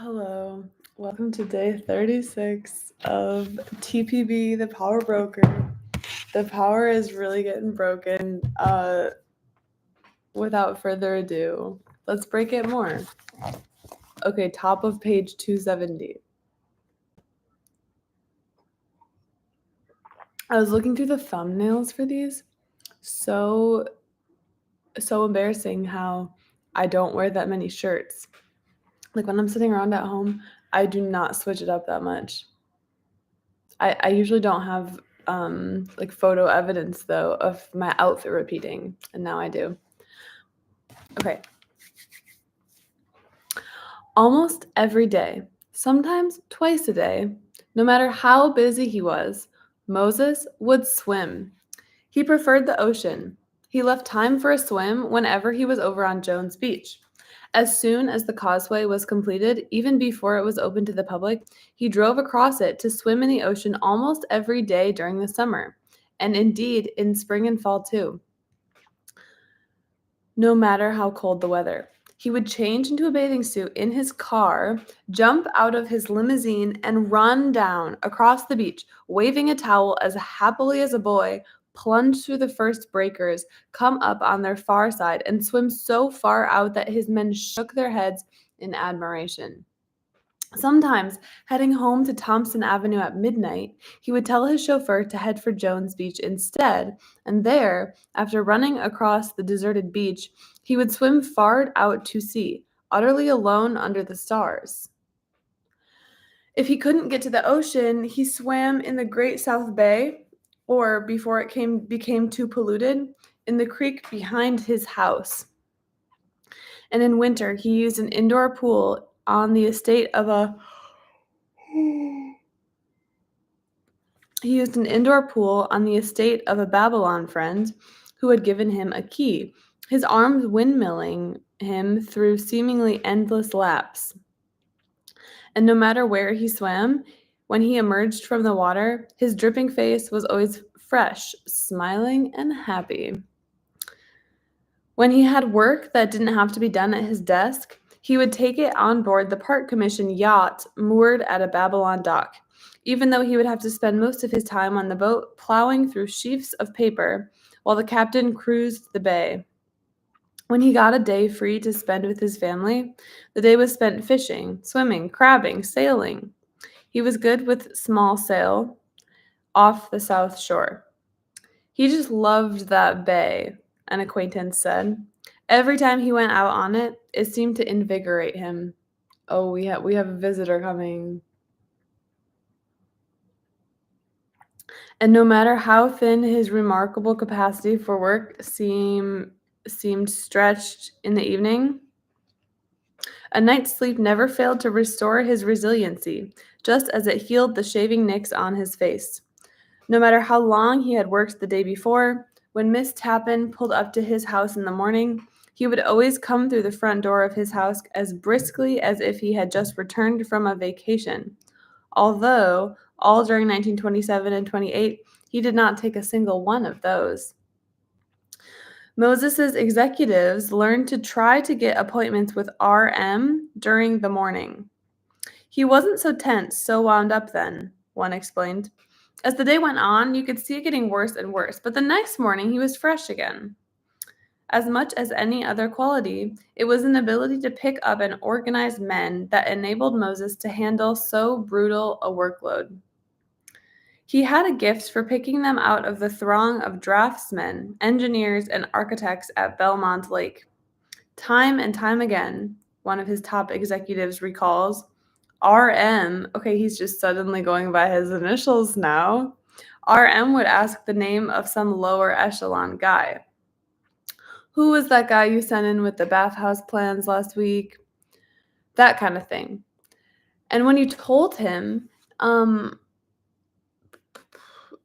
Hello, welcome to day 36 of TPB, the Power Broker. The power is really getting broken. Without further ado, let's break it more. Okay, top of page 270. I was looking through the thumbnails for these. So embarrassing how I don't wear that many shirts. Like when I'm sitting around at home, I do not switch it up that much. I usually don't have like photo evidence though of my outfit repeating, and now I do. Okay. Almost every day, sometimes twice a day, no matter how busy he was, Moses would swim. He preferred the ocean. He left time for a swim whenever he was over on Jones Beach. As soon as the causeway was completed, even before it was open to the public, he drove across it to swim in the ocean almost every day during the summer, and indeed in spring and fall too. No matter how cold the weather, he would change into a bathing suit in his car, jump out of his limousine, and run down across the beach, waving a towel as happily as a boy, plunge through the first breakers, come up on their far side, and swim so far out that his men shook their heads in admiration. Sometimes, heading home to Thompson Avenue at midnight, he would tell his chauffeur to head for Jones Beach instead, and there, after running across the deserted beach, he would swim far out to sea, utterly alone under the stars. If he couldn't get to the ocean, he swam in the Great South Bay, or before it became too polluted, in the creek behind his house. And in winter, he used an indoor pool on the estate of a Babylon friend who had given him a key, his arms windmilling him through seemingly endless laps. And no matter where he swam, when he emerged from the water, his dripping face was always fresh, smiling, and happy. When he had work that didn't have to be done at his desk, he would take it on board the Park Commission yacht moored at a Babylon dock, even though he would have to spend most of his time on the boat plowing through sheafs of paper while the captain cruised the bay. When he got a day free to spend with his family, the day was spent fishing, swimming, crabbing, sailing. He was good with small sail off the South Shore. He just loved that bay, an acquaintance said. Every time he went out on it, it seemed to invigorate him. Oh, we have a visitor coming. And no matter how thin his remarkable capacity for work seemed stretched in the evening, a night's sleep never failed to restore his resiliency, just as it healed the shaving nicks on his face. No matter how long he had worked the day before, when Miss Tappan pulled up to his house in the morning, he would always come through the front door of his house as briskly as if he had just returned from a vacation. Although, all during 1927 and 28, he did not take a single one of those. Moses's executives learned to try to get appointments with RM during the morning. He wasn't so tense, so wound up then, one explained. As the day went on, you could see it getting worse and worse, but the next morning he was fresh again. As much as any other quality, it was an ability to pick up and organize men that enabled Moses to handle so brutal a workload. He had a gift for picking them out of the throng of draftsmen, engineers, and architects at Belmont Lake. Time and time again, one of his top executives recalls, RM, okay, he's just suddenly going by his initials now. RM would ask the name of some lower echelon guy. Who was that guy you sent in with the bathhouse plans last week? That kind of thing. And when you told him,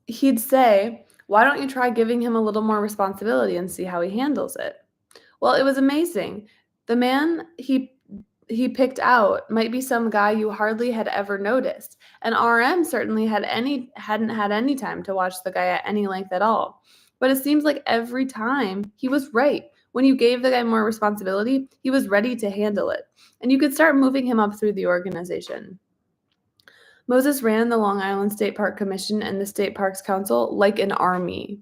he'd say, why don't you try giving him a little more responsibility and see how he handles it? Well, it was amazing. The man he picked out might be some guy you hardly had ever noticed, and RM certainly hadn't had any time to watch the guy at any length at all. But it seems like every time he was right, When you gave the guy more responsibility, he was ready to handle it, and you could start moving him up through the organization. Moses ran the Long Island State Park Commission and the State Parks Council like an army.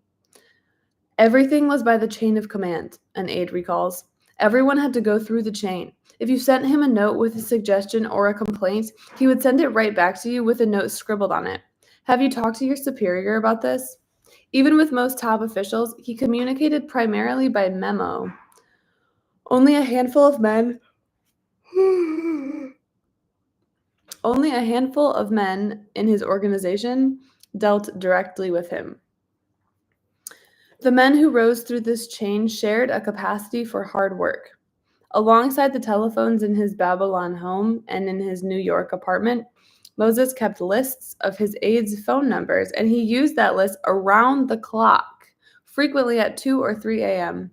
Everything was by the chain of command, an aide recalls. Everyone had to go through the chain. If you sent him a note with a suggestion or a complaint, he would send it right back to you with a note scribbled on it. Have you talked to your superior about this? Even with most top officials, he communicated primarily by memo. Only a handful of men in his organization dealt directly with him. The men who rose through this chain shared a capacity for hard work. Alongside the telephones in his Babylon home and in his New York apartment, Moses kept lists of his aides' phone numbers, and he used that list around the clock, frequently at 2 or 3 a.m.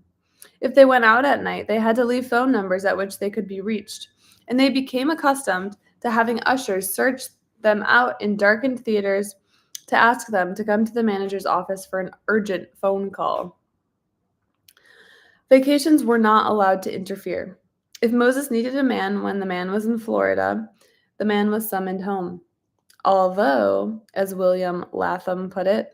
If they went out at night, they had to leave phone numbers at which they could be reached, and they became accustomed to having ushers search them out in darkened theaters to ask them to come to the manager's office for an urgent phone call. Vacations were not allowed to interfere. If Moses needed a man when the man was in Florida, the man was summoned home. Although, as William Latham put it,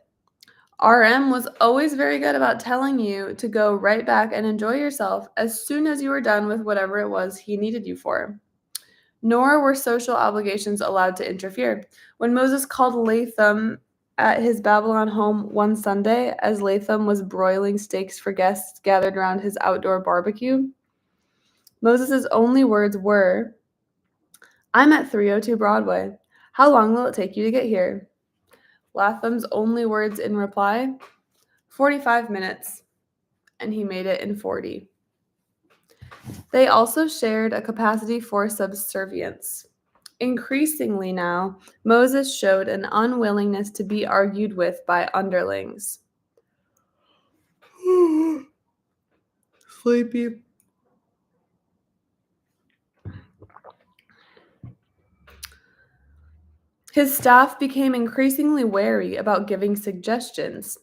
RM was always very good about telling you to go right back and enjoy yourself as soon as you were done with whatever it was he needed you for. Nor were social obligations allowed to interfere. When Moses called Latham at his Babylon home one Sunday, as Latham was broiling steaks for guests gathered around his outdoor barbecue, Moses' only words were, "I'm at 302 Broadway. How long will it take you to get here?" Latham's only words in reply, 45 minutes, and he made it in 40. They also shared a capacity for subservience. Increasingly now, Moses showed an unwillingness to be argued with by underlings. Sleepy. His staff became increasingly wary about giving suggestions.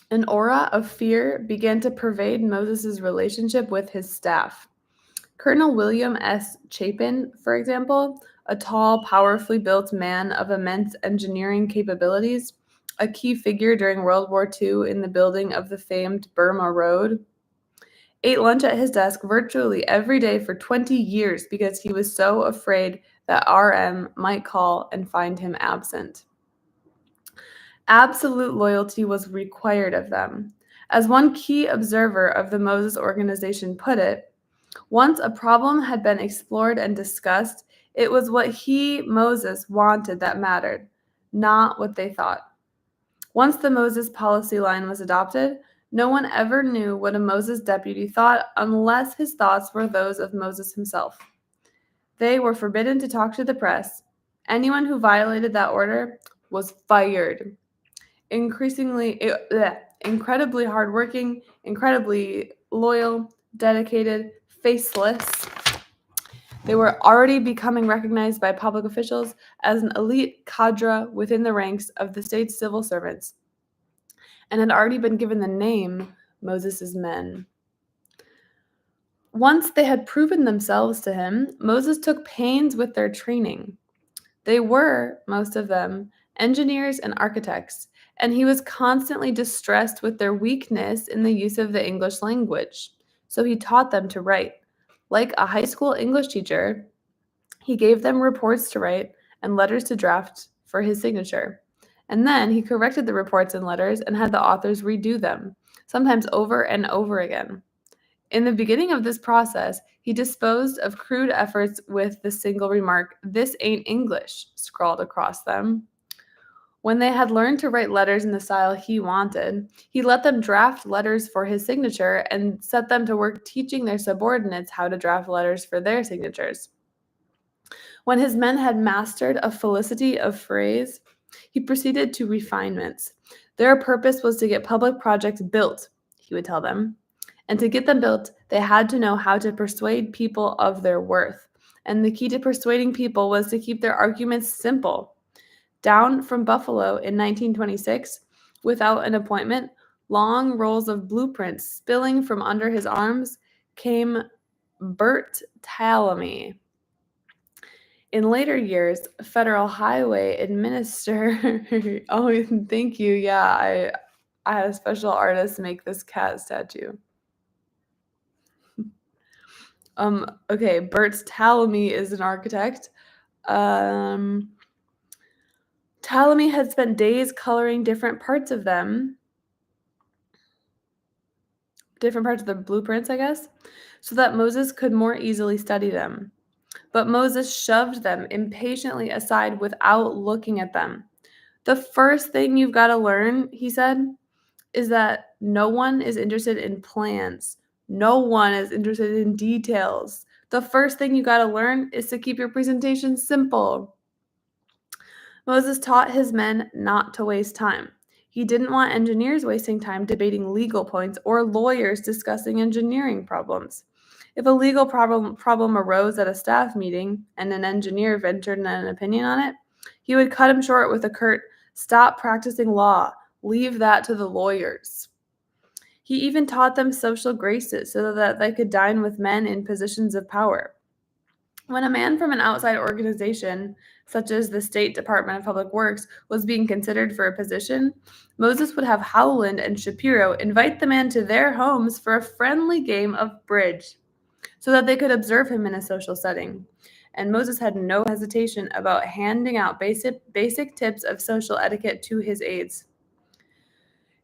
An aura of fear began to pervade Moses' relationship with his staff. Colonel William S. Chapin, for example, a tall, powerfully built man of immense engineering capabilities, a key figure during World War II in the building of the famed Burma Road, ate lunch at his desk virtually every day for 20 years because he was so afraid that RM might call and find him absent. Absolute loyalty was required of them. As one key observer of the Moses organization put it, once a problem had been explored and discussed, it was what he, Moses, wanted that mattered, not what they thought. Once the Moses policy line was adopted, no one ever knew what a Moses deputy thought unless his thoughts were those of Moses himself. They were forbidden to talk to the press. Anyone who violated that order was fired. Incredibly hardworking, incredibly loyal, dedicated, faceless. They were already becoming recognized by public officials as an elite cadre within the ranks of the state's civil servants, and had already been given the name Moses' men. Once they had proven themselves to him, Moses took pains with their training. They were, most of them, engineers and architects, and he was constantly distressed with their weakness in the use of the English language. So he taught them to write. Like a high school English teacher, he gave them reports to write and letters to draft for his signature. And then he corrected the reports and letters and had the authors redo them, sometimes over and over again. In the beginning of this process, he disposed of crude efforts with the single remark, "This ain't English," scrawled across them. When they had learned to write letters in the style he wanted, he let them draft letters for his signature and set them to work teaching their subordinates how to draft letters for their signatures. When his men had mastered a felicity of phrase, he proceeded to refinements. Their purpose was to get public projects built, he would tell them. And to get them built, they had to know how to persuade people of their worth. And the key to persuading people was to keep their arguments simple. Down from Buffalo in 1926, without an appointment, long rolls of blueprints spilling from under his arms, came Bert Tallamy. In later years, Federal Highway Administrator. Oh, thank you. Yeah, I had a special artist make this cat statue. Okay, Bert Tallamy is an architect. Tallamy had spent days coloring different parts of the blueprints, I guess, so that Moses could more easily study them. But Moses shoved them impatiently aside without looking at them. The first thing you've got to learn, he said, is that no one is interested in plans. No one is interested in details. The first thing you got to learn is to keep your presentation simple. Moses taught his men not to waste time. He didn't want engineers wasting time debating legal points or lawyers discussing engineering problems. If a legal problem arose at a staff meeting and an engineer ventured an opinion on it, he would cut him short with a curt, "Stop practicing law. Leave that to the lawyers." He even taught them social graces so that they could dine with men in positions of power. When a man from an outside organization, such as the State Department of Public Works, was being considered for a position, Moses would have Howland and Shapiro invite the man to their homes for a friendly game of bridge so that they could observe him in a social setting. And Moses had no hesitation about handing out basic tips of social etiquette to his aides.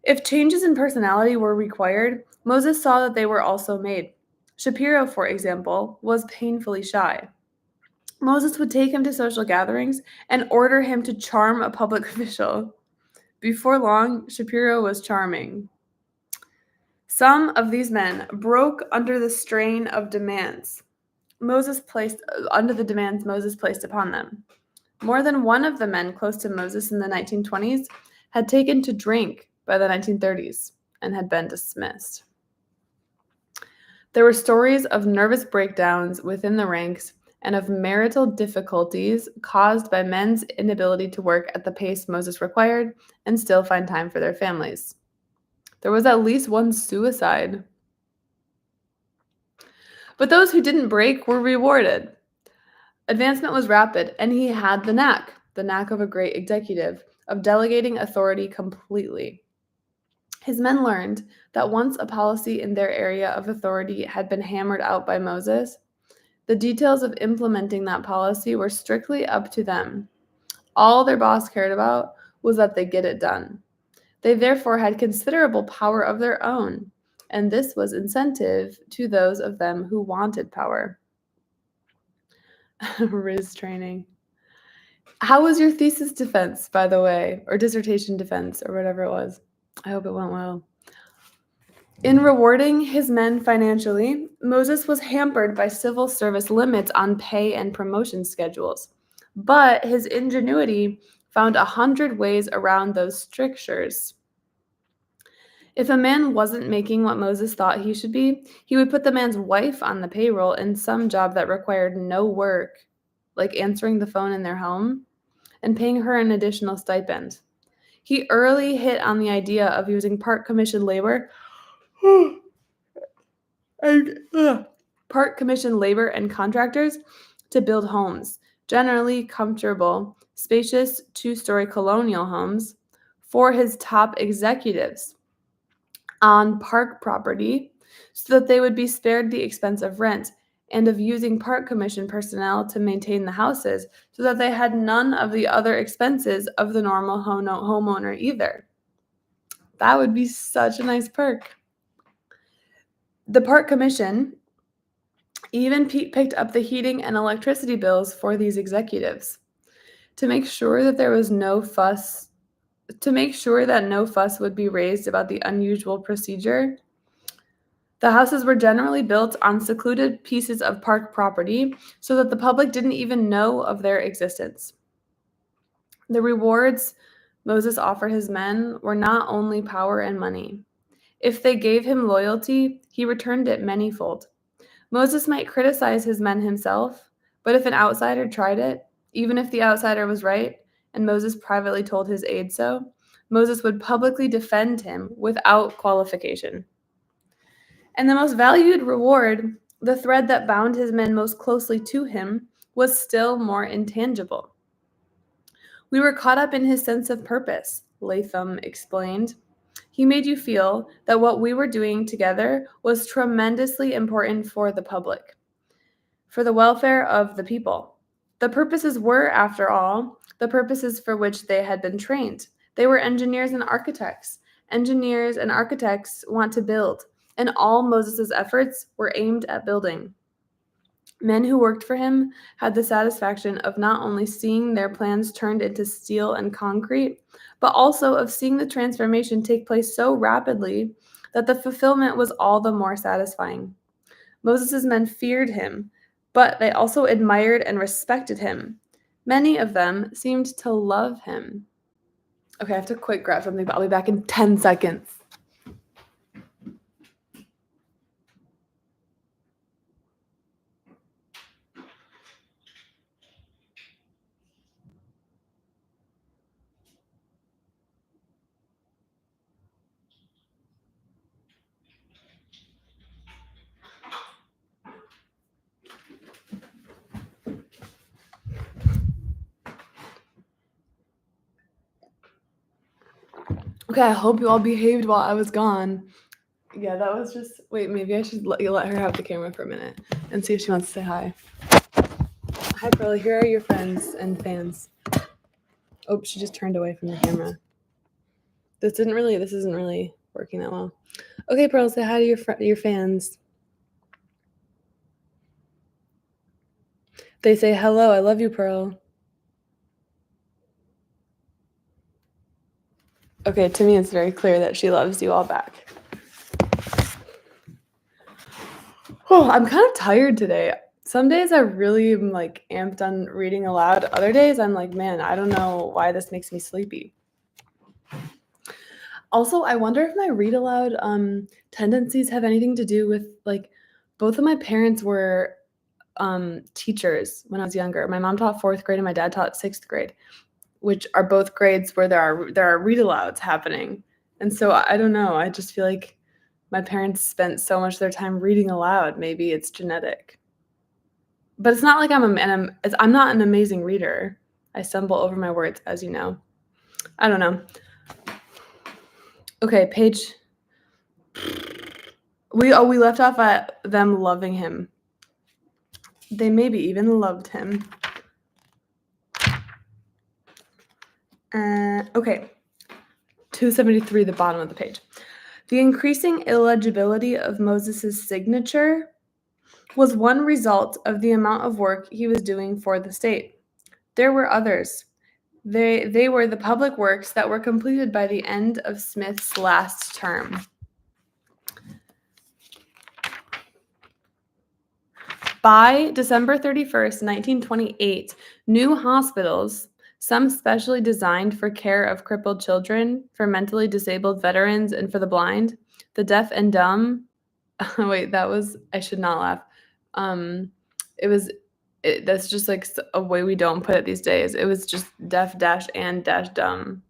If changes in personality were required, Moses saw that they were also made. Shapiro, for example, was painfully shy. Moses would take him to social gatherings and order him to charm a public official. Before long, Shapiro was charming. Some of these men broke under the strain of demands Moses placed upon them. More than one of the men close to Moses in the 1920s had taken to drink by the 1930s and had been dismissed. There were stories of nervous breakdowns within the ranks and of marital difficulties caused by men's inability to work at the pace Moses required and still find time for their families. There was at least one suicide. But those who didn't break were rewarded. Advancement was rapid, and he had the knack of a great executive, of delegating authority completely. His men learned that once a policy in their area of authority had been hammered out by Moses, the details of implementing that policy were strictly up to them. All their boss cared about was that they get it done. They therefore had considerable power of their own, and this was incentive to those of them who wanted power. Riz training. How was your thesis defense, by the way, or dissertation defense, or whatever it was? I hope it went well. In rewarding his men financially, Moses was hampered by civil service limits on pay and promotion schedules, but his ingenuity found 100 ways around those strictures. If a man wasn't making what Moses thought he should be, he would put the man's wife on the payroll in some job that required no work, like answering the phone in their home, and paying her an additional stipend. He early hit on the idea of using part commission labor and contractors to build homes, generally comfortable, spacious two-story colonial homes, for his top executives on park property so that they would be spared the expense of rent, and of using park commission personnel to maintain the houses so that they had none of the other expenses of the normal homeowner either. That would be such a nice perk. The park commission even picked up the heating and electricity bills for these executives to make sure that there was no fuss would be raised about the unusual procedure. The houses were generally built on secluded pieces of park property so that the public didn't even know of their existence. The rewards Moses offered his men were not only power and money. If they gave him loyalty, he returned it manyfold. Moses might criticize his men himself, but if an outsider tried it, even if the outsider was right, and Moses privately told his aide so, Moses would publicly defend him without qualification. And the most valued reward, the thread that bound his men most closely to him, was still more intangible. We were caught up in his sense of purpose, Latham explained. He made you feel that what we were doing together was tremendously important for the public, for the welfare of the people. The purposes were, after all, the purposes for which they had been trained. They were engineers and architects. Engineers and architects want to build, and all Moses' efforts were aimed at building. Men who worked for him had the satisfaction of not only seeing their plans turned into steel and concrete, but also of seeing the transformation take place so rapidly that the fulfillment was all the more satisfying. Moses' men feared him, but they also admired and respected him. Many of them seemed to love him. Okay, I have to quick grab something, but I'll be back in 10 seconds. Okay, I hope you all behaved while I was gone. Yeah, that was just. Wait, maybe I should let her have the camera for a minute and see if she wants to say hi. Hi, Pearl. Here are your friends and fans. Oh, she just turned away from the camera. This isn't really working that well. Okay, Pearl, say hi to your fans. They say hello. I love you, Pearl. Okay, to me, it's very clear that she loves you all back. Oh, I'm kind of tired today. Some days I really am like amped on reading aloud. Other days I'm like, man, I don't know why this makes me sleepy. Also, I wonder if my read aloud tendencies have anything to do with like both of my parents were teachers when I was younger. My mom taught 4th grade and my dad taught 6th grade, which are both grades where there are read alouds happening. And so I don't know. I just feel like my parents spent so much of their time reading aloud. Maybe it's genetic. But it's not like I'm not an amazing reader. I stumble over my words, as you know. I don't know. Okay, page. We left off at them loving him. They maybe even loved him. Okay, 273, the bottom of the page. The increasing illegibility of Moses' signature was one result of the amount of work he was doing for the state. There were others. They were the public works that were completed by the end of Smith's last term. By December 31st, 1928, new hospitals, some specially designed for care of crippled children, for mentally disabled veterans, and for the blind, the deaf and dumb. Wait, I should not laugh. That's just like a way we don't put it these days. It was just deaf dash and dash dumb.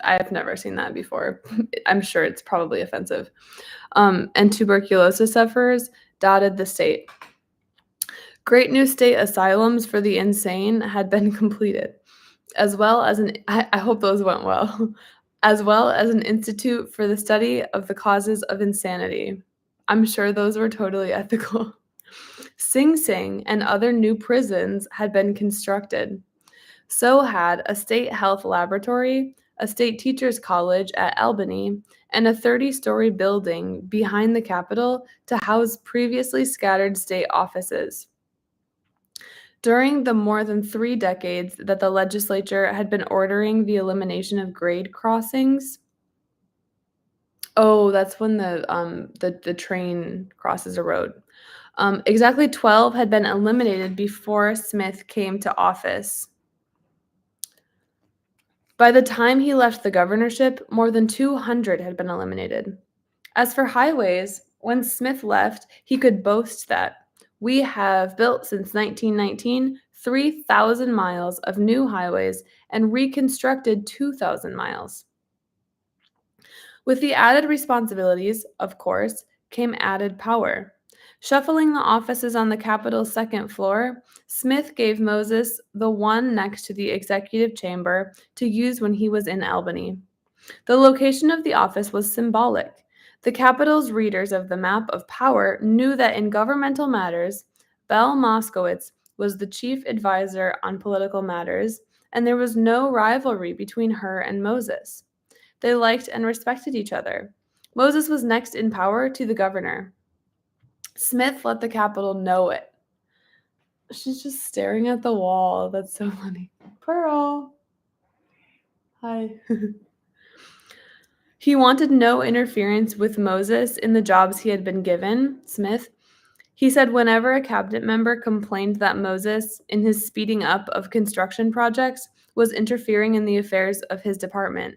I've never seen that before. I'm sure it's probably offensive. And tuberculosis sufferers dotted the state. Great new state asylums for the insane had been completed, as well as I hope those went well, as well as an institute for the study of the causes of insanity. I'm sure those were totally ethical. Sing Sing and other new prisons had been constructed. So had a state health laboratory, a state teachers college at Albany, and a 30-story building behind the Capitol to house previously scattered state offices. During the more than 3 decades that the legislature had been ordering the elimination of grade crossings. Oh, that's when the train crosses a road. Exactly 12 had been eliminated before Smith came to office. By the time he left the governorship, more than 200 had been eliminated. As for highways, when Smith left, he could boast that we have built since 1919 3,000 miles of new highways and reconstructed 2,000 miles. With the added responsibilities, of course, came added power. Shuffling the offices on the Capitol's second floor, Smith gave Moses the one next to the executive chamber to use when he was in Albany. The location of the office was symbolic. The Capitol's readers of the map of power knew that in governmental matters, Belle Moskowitz was the chief advisor on political matters, and there was no rivalry between her and Moses. They liked and respected each other. Moses was next in power to the governor. Smith let the Capitol know it. She's just staring at the wall. That's so funny. Pearl. Hi. He wanted no interference with Moses in the jobs he had been given, Smith. He said whenever a cabinet member complained that Moses, in his speeding up of construction projects, was interfering in the affairs of his department.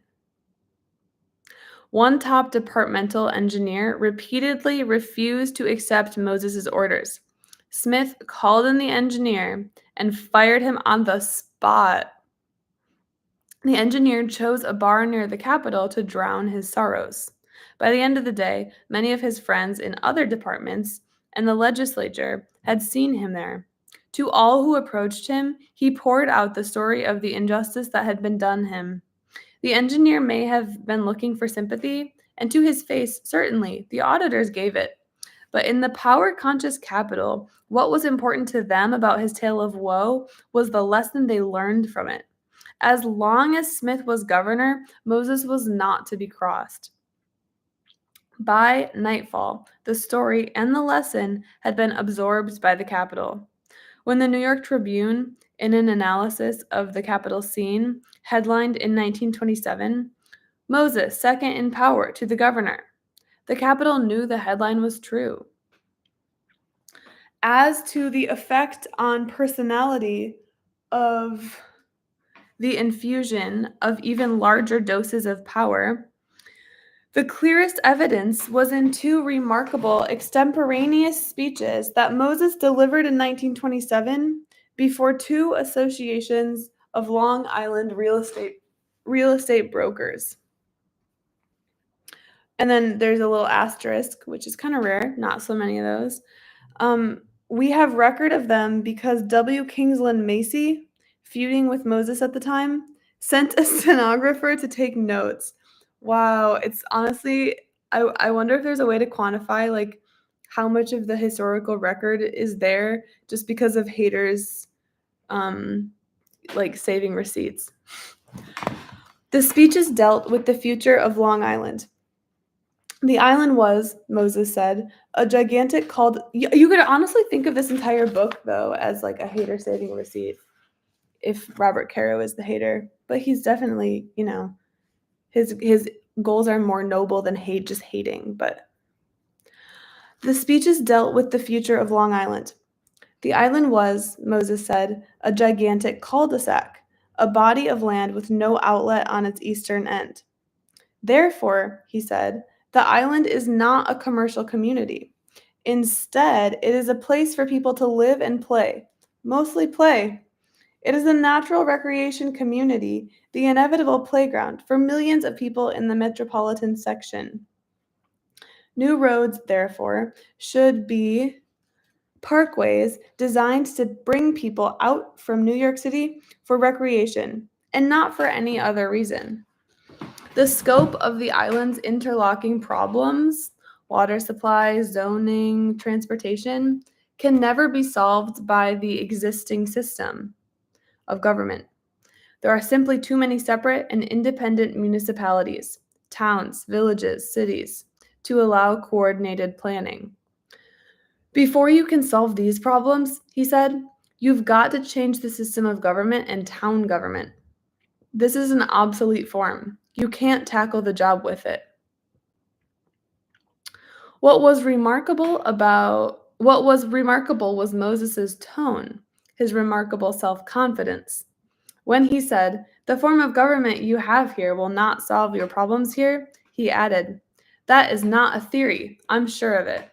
One top departmental engineer repeatedly refused to accept Moses' orders. Smith called in the engineer and fired him on the spot. The engineer chose a bar near the Capitol to drown his sorrows. By the end of the day, many of his friends in other departments and the legislature had seen him there. To all who approached him, he poured out the story of the injustice that had been done him. The engineer may have been looking for sympathy, and to his face, certainly, the auditors gave it. But in the power-conscious Capitol, what was important to them about his tale of woe was the lesson they learned from it. As long as Smith was governor, Moses was not to be crossed. By nightfall, the story and the lesson had been absorbed by the Capitol. When the New York Tribune, in an analysis of the Capitol scene, headlined in 1927, "Moses, second in power to the governor," the Capitol knew the headline was true. As to the effect on personality of the infusion of even larger doses of power, the clearest evidence was in two remarkable extemporaneous speeches that Moses delivered in 1927 before two associations of Long Island real estate brokers. And then there's a little asterisk, which is kind of rare, not so many of those. We have record of them because W. Kingsland Macy, feuding with Moses at the time, sent a stenographer to take notes. Wow, it's honestly, I wonder if there's a way to quantify like how much of the historical record is there just because of haters like saving receipts. The speeches dealt with the future of Long Island. The island was, Moses said, a gigantic called. You could honestly think of this entire book, though, as like a hater saving receipt if Robert Caro is the hater. But he's definitely, his goals are more noble than just hating. But the speeches dealt with the future of Long Island. The island was, Moses said, a gigantic cul-de-sac, a body of land with no outlet on its eastern end. Therefore, he said, the island is not a commercial community. Instead, it is a place for people to live and play, mostly play. It is a natural recreation community, the inevitable playground for millions of people in the metropolitan section. New roads, therefore, should be parkways designed to bring people out from New York City for recreation and not for any other reason. The scope of the island's interlocking problems, water supply, zoning, transportation, can never be solved by the existing system of government. There are simply too many separate and independent municipalities, towns, villages, cities, to allow coordinated planning. Before you can solve these problems, he said, you've got to change the system of government and town government. This is an obsolete form. You can't tackle the job with it. What was remarkable was Moses' tone, his remarkable self-confidence. When he said, "The form of government you have here will not solve your problems here," he added, "That is not a theory. I'm sure of it."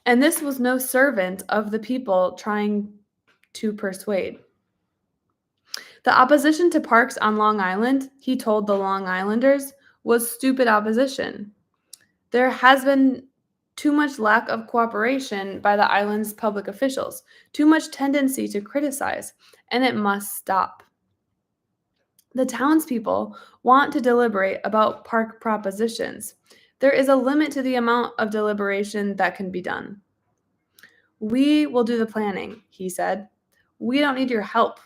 And this was no servant of the people trying to persuade. The opposition to parks on Long Island, he told the Long Islanders, was stupid opposition. There has been too much lack of cooperation by the island's public officials, too much tendency to criticize, and it must stop. The townspeople want to deliberate about park propositions. There is a limit to the amount of deliberation that can be done. We will do the planning, he said. We don't need your help.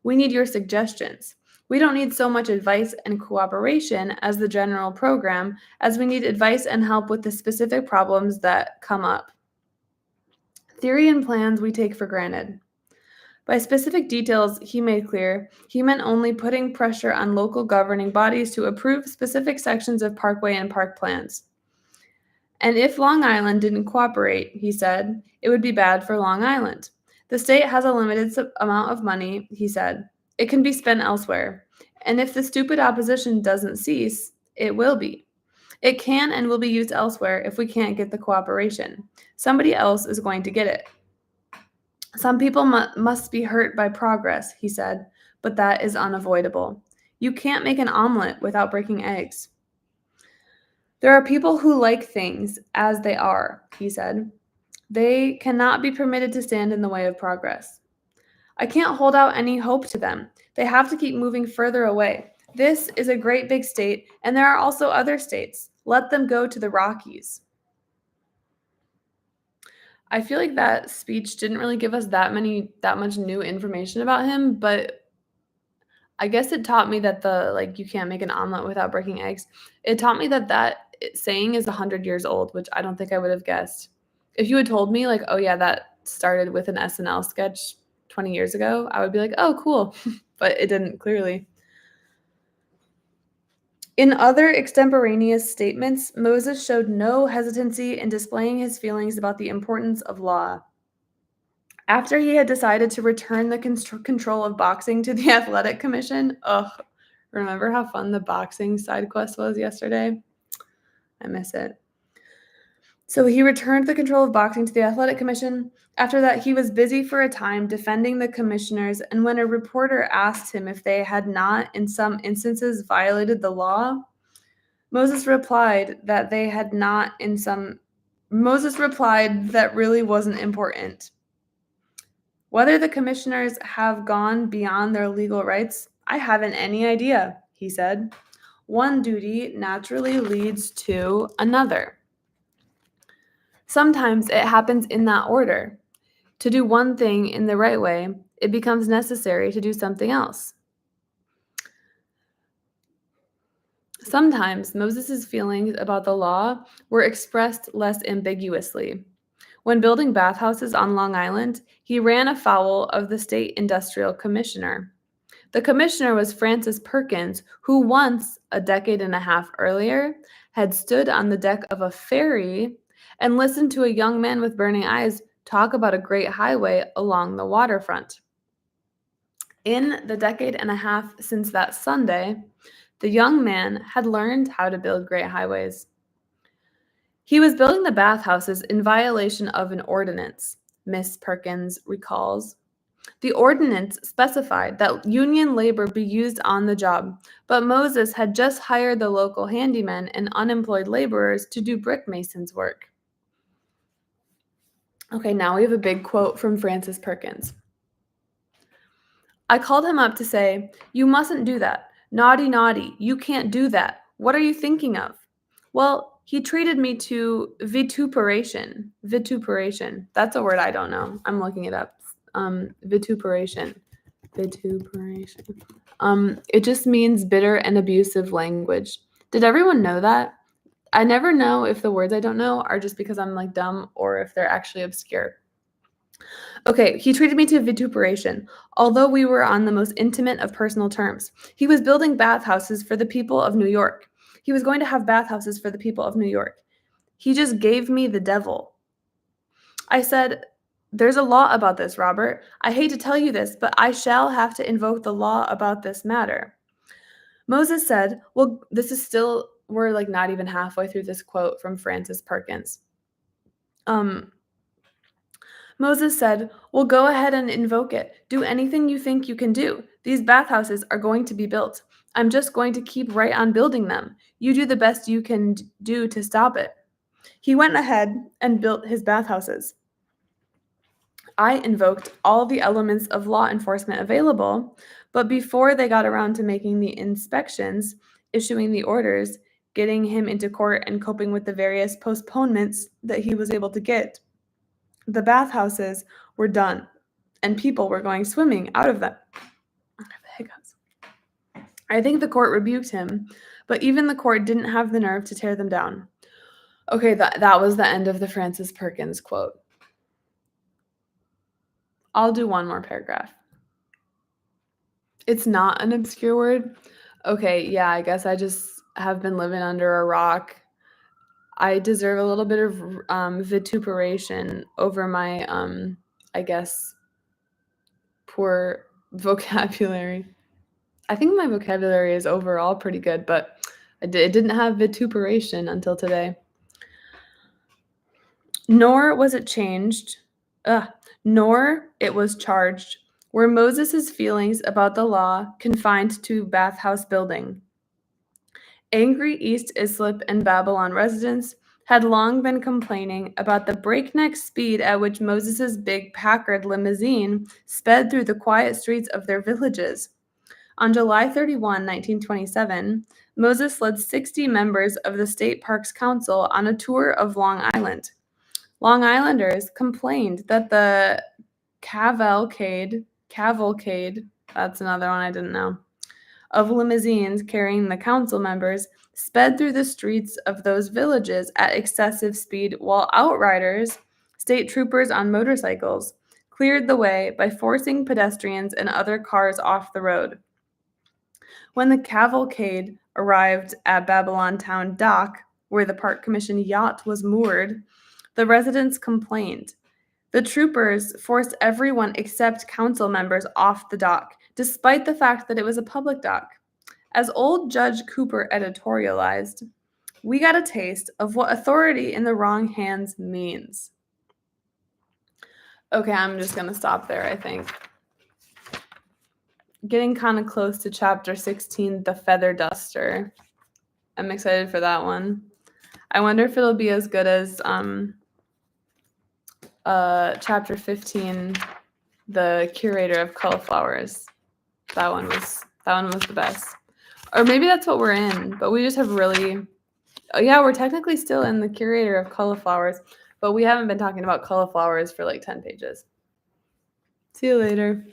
We need your suggestions. We don't need so much advice and cooperation as the general program as we need advice and help with the specific problems that come up. Theory and plans we take for granted. By specific details, he made clear, he meant only putting pressure on local governing bodies to approve specific sections of parkway and park plans. And if Long Island didn't cooperate, he said, it would be bad for Long Island. The state has a limited amount of money, he said. It can be spent elsewhere. And if the stupid opposition doesn't cease, it will be. It can and will be used elsewhere if we can't get the cooperation. Somebody else is going to get it. Some people must be hurt by progress, he said, but that is unavoidable. You can't make an omelet without breaking eggs. There are people who like things as they are, he said. They cannot be permitted to stand in the way of progress. I can't hold out any hope to them. They have to keep moving further away. This is a great big state, and there are also other states. Let them go to the Rockies. I feel like that speech didn't really give us that much new information about him, but I guess it taught me that you can't make an omelet without breaking eggs. It taught me that saying is 100 years old, which I don't think I would have guessed. If you had told me like, oh yeah, that started with an SNL sketch 20 years ago, I would be like, oh, cool. But it didn't, clearly. In other extemporaneous statements, Moses showed no hesitancy in displaying his feelings about the importance of law. After he had decided to return the control of boxing to the Athletic Commission, remember how fun the boxing side quest was yesterday? I miss it. So he returned the control of boxing to the Athletic Commission. After that, he was busy for a time defending the commissioners, and when a reporter asked him if they had not, in some instances, violated the law, Moses replied that they had not Moses replied that really wasn't important. Whether the commissioners have gone beyond their legal rights, I haven't any idea, he said. One duty naturally leads to another. Sometimes it happens in that order. To do one thing in the right way, it becomes necessary to do something else. Sometimes Moses' feelings about the law were expressed less ambiguously. When building bathhouses on Long Island, he ran afoul of the state industrial commissioner. The commissioner was Francis Perkins, who once, a decade and a half earlier, had stood on the deck of a ferry and listened to a young man with burning eyes talk about a great highway along the waterfront. In the decade and a half since that Sunday, the young man had learned how to build great highways. He was building the bathhouses in violation of an ordinance, Miss Perkins recalls. The ordinance specified that union labor be used on the job, but Moses had just hired the local handymen and unemployed laborers to do brick masons' work. Okay, now we have a big quote from Francis Perkins. I called him up to say, "You mustn't do that. Naughty, naughty. You can't do that. What are you thinking of?" Well, he treated me to vituperation. Vituperation. That's a word I don't know. I'm looking it up. Vituperation. Vituperation. It just means bitter and abusive language. Did everyone know that? I never know if the words I don't know are just because I'm like dumb or if they're actually obscure. Okay, he treated me to vituperation, although we were on the most intimate of personal terms. He was building bathhouses for the people of New York. He was going to have bathhouses for the people of New York. He just gave me the devil. I said, "There's a law about this, Robert. I hate to tell you this, but I shall have to invoke the law about this matter." Moses said, well, we're like not even halfway through this quote from Francis Perkins. Moses said, "Well, go ahead and invoke it. Do anything you think you can do. These bathhouses are going to be built. I'm just going to keep right on building them. You do the best you can do to stop it." He went ahead and built his bathhouses. I invoked all the elements of law enforcement available, but before they got around to making the inspections, issuing the orders, getting him into court, and coping with the various postponements that he was able to get, the bathhouses were done, and people were going swimming out of them. I think the court rebuked him, but even the court didn't have the nerve to tear them down. Okay, that was the end of the Frances Perkins quote. I'll do one more paragraph. It's not an obscure word. Okay, yeah, I guess I just have been living under a rock. I deserve a little bit of vituperation over my, I guess, poor vocabulary. I think my vocabulary is overall pretty good, but it didn't have vituperation until today. Nor was it changed, nor it was charged, were Moses' feelings about the law confined to bathhouse building. Angry East Islip and Babylon residents had long been complaining about the breakneck speed at which Moses' big Packard limousine sped through the quiet streets of their villages. On July 31, 1927, Moses led 60 members of the State Parks Council on a tour of Long Island. Long Islanders complained that the cavalcade, that's another one I didn't know, of limousines carrying the council members sped through the streets of those villages at excessive speed, while outriders, state troopers on motorcycles, cleared the way by forcing pedestrians and other cars off the road. When the cavalcade arrived at Babylon Town Dock, where the Park Commission yacht was moored, the residents complained. The troopers forced everyone except council members off the dock, despite the fact that it was a public dock. As old Judge Cooper editorialized, "We got a taste of what authority in the wrong hands means." Okay, I'm just going to stop there, I think. Getting kind of close to chapter 16, The Feather Duster. I'm excited for that one. I wonder if it'll be as good as chapter 15, The Curator of Cauliflowers. That one was the best. Or maybe that's what we're in, but we just have really... Oh, yeah, we're technically still in The Curator of Cauliflowers, but we haven't been talking about cauliflowers for like 10 pages. See you later.